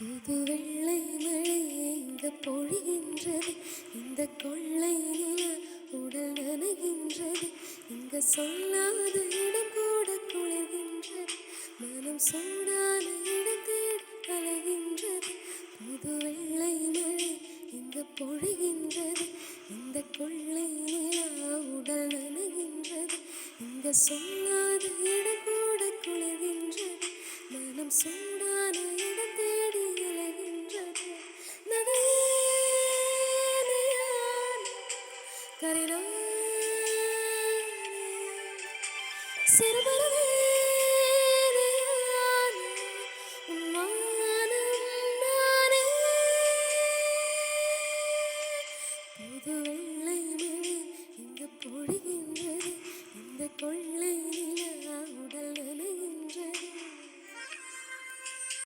புது வெள்ளை மழை இங்கு பொழிகின்றது. இந்த கொள்ளை நில உடல் நனைகின்றது. இங்கு சொல்லாத இடம் கூட குளிர்கின்றது. மனம் சூடான இடம் தேடி அலைகின்றது. புது வெள்ளை மழை இங்கு பொழிகின்றது. இந்த கொள்ளை நில உடல் நனைகின்றது. இங்கு சொல்லாத இடம் கூட குளிர்கின்றது. மனம்